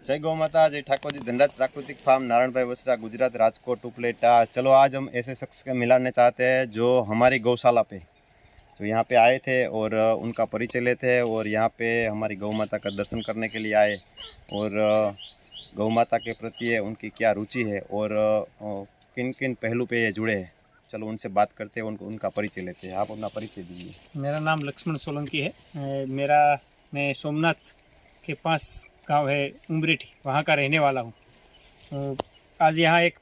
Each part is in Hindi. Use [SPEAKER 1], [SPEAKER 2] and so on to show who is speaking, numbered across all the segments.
[SPEAKER 1] जय गौ माता, जय ठाकुर जी। धनराज प्राकृतिक फार्म, नारायणभाई वसरा, गुजरात, राजकोट, उपलेटा। चलो आज हम ऐसे शख्स के मिलाने चाहते हैं जो हमारी गौशाला पे तो यहाँ पे आए थे और उनका परिचय लेते हैं और यहाँ पे हमारी गौ माता का दर्शन करने के लिए आए और गौ माता के प्रति उनकी क्या रुचि है और किन किन पहलू पे ये जुड़े हैं। चलो उनसे बात करते हैं, उनका परिचय लेते हैं। आप अपना परिचय दीजिए।
[SPEAKER 2] मेरा नाम लक्ष्मण सोलंकी है। मैं सोमनाथ के पास गांव है उमरेठी, वहाँ का रहने वाला हूँ। आज यहाँ एक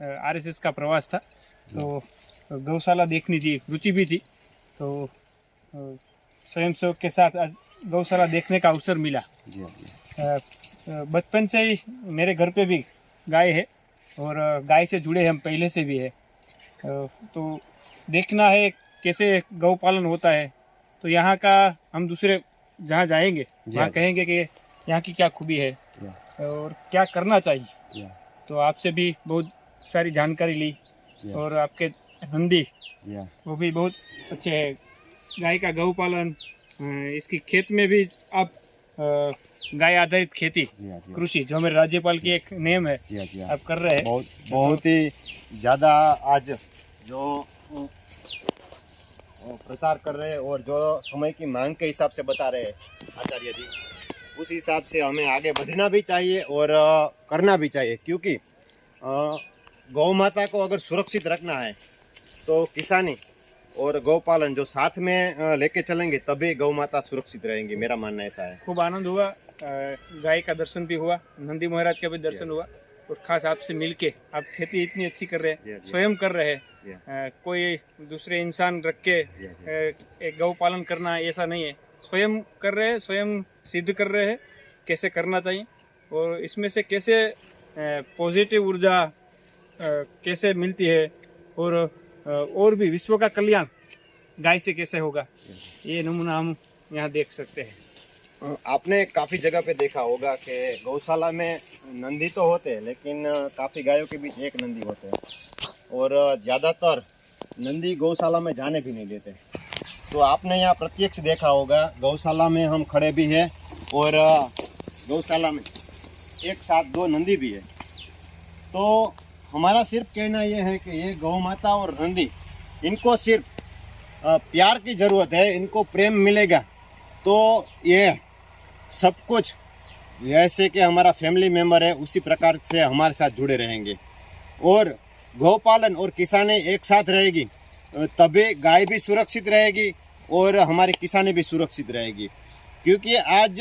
[SPEAKER 2] आरएसएस का प्रवास था तो गौशाला देखनी थी, रुचि भी थी, तो स्वयंसेवक के साथ आज गौशाला देखने का अवसर मिला। बचपन से ही मेरे घर पे भी गाय है और गाय से जुड़े हम पहले से भी है, तो देखना है कैसे गौ पालन होता है। तो यहाँ का हम दूसरे जहाँ जाएंगे वहाँ कहेंगे कि यहाँ की क्या खूबी है और क्या करना चाहिए। तो आपसे भी बहुत सारी जानकारी ली और आपके नंदी वो भी बहुत अच्छे हैं। गाय का गौ पालन, इसकी खेत में भी आप गाय आधारित खेती कृषि जो मेरे राज्यपाल की एक नेम है आप कर रहे हैं।
[SPEAKER 1] बहुत ही ज़्यादा आज जो प्रचार कर रहे हैं और जो समय की मांग के हिसाब से बता रहे हैं आचार्य जी, उस हिसाब से हमें आगे बढ़ना भी चाहिए और करना भी चाहिए, क्योंकि गौ माता को अगर सुरक्षित रखना है तो किसानी और गौपालन जो साथ में लेके चलेंगे तभी गौ माता सुरक्षित रहेंगी। मेरा मानना ऐसा है।
[SPEAKER 2] खूब आनंद हुआ, गाय का दर्शन भी हुआ, नंदी महाराज का भी दर्शन हुआ और खास आपसे मिलके। आप खेती इतनी अच्छी कर रहे हैं, स्वयं कर रहे हैं, कोई दूसरे इंसान रख के एक गौ पालन करना ऐसा नहीं है, स्वयं कर रहे हैं, स्वयं सिद्ध कर रहे हैं कैसे करना चाहिए और इसमें से कैसे पॉजिटिव ऊर्जा कैसे मिलती है और भी विश्व का कल्याण गाय से कैसे होगा, ये नमूना हम यहाँ देख सकते हैं।
[SPEAKER 1] आपने काफ़ी जगह पे देखा होगा कि गौशाला में नंदी तो होते हैं लेकिन काफ़ी गायों के बीच एक नंदी होते हैं और ज़्यादातर नंदी गौशाला में जाने भी नहीं देते। तो आपने यहाँ प्रत्यक्ष देखा होगा, गौशाला में हम खड़े भी हैं और गौशाला में एक साथ दो नंदी भी है। तो हमारा सिर्फ कहना यह है कि ये गौ माता और नंदी, इनको सिर्फ प्यार की ज़रूरत है, इनको प्रेम मिलेगा तो ये सब कुछ जैसे कि हमारा फैमिली मेम्बर है उसी प्रकार से हमारे साथ जुड़े रहेंगे और गौपालन और किसानी एक साथ रहेगी तभी गाय भी सुरक्षित रहेगी और हमारी किसानी भी सुरक्षित रहेगी। क्योंकि आज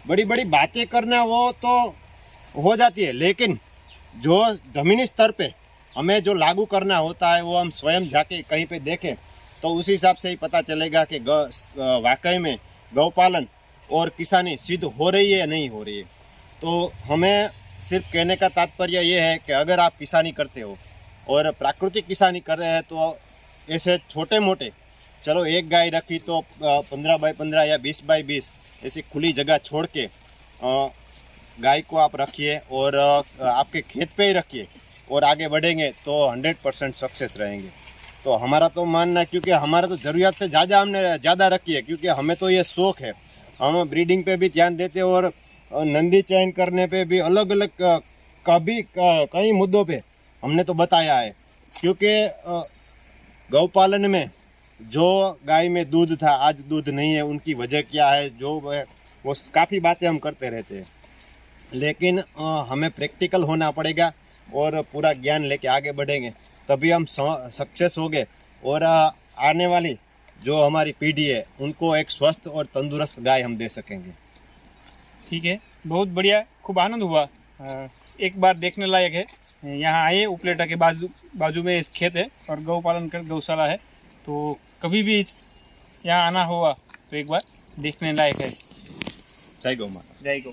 [SPEAKER 1] बड़ी बड़ी बातें करना वो तो हो जाती है, लेकिन जो ज़मीनी स्तर पे हमें जो लागू करना होता है वो हम स्वयं जाके कहीं पे देखें तो उस हिसाब से ही पता चलेगा कि वाकई में गौपालन और किसानी सिद्ध हो रही है या नहीं हो रही है। तो हमें सिर्फ कहने का तात्पर्य ये है कि अगर आप किसानी करते हो और प्राकृतिक किसानी कर रहे हैं तो ऐसे छोटे मोटे, चलो एक गाय रखी तो 15 बाई 15 या 20 बाई 20 ऐसी खुली जगह छोड़ के गाय को आप रखिए और आपके खेत पे ही रखिए और आगे बढ़ेंगे तो 100% सक्सेस रहेंगे। तो हमारा तो मानना है, क्योंकि हमारा तो ज़रूरत से ज़्यादा हमने ज़्यादा रखी है, क्योंकि हमें तो ये शौक़ है। हम ब्रीडिंग पे भी ध्यान देते हैं और नंदी चयन करने पे भी अलग अलग कई मुद्दों पे हमने तो बताया है। क्योंकि गौपालन में जो गाय में दूध था आज दूध नहीं है, उनकी वजह क्या है, जो वो काफ़ी बातें हम करते रहते हैं, लेकिन हमें प्रैक्टिकल होना पड़ेगा और पूरा ज्ञान लेके आगे बढ़ेंगे तभी हम सक्सेस होंगे और आने वाली जो हमारी पीढ़ी है उनको एक स्वस्थ और तंदुरुस्त गाय हम दे सकेंगे।
[SPEAKER 2] ठीक है, बहुत बढ़िया, खूब आनंद हुआ। एक बार देखने लायक है। यहाँ आए, उपलेटा के बाजू में इस खेत है और गौ पालन कर गौशाला है, तो कभी भी यहाँ आना हुआ तो एक बार देखने लायक है।
[SPEAKER 1] जय गौ माता।
[SPEAKER 2] जय गौ।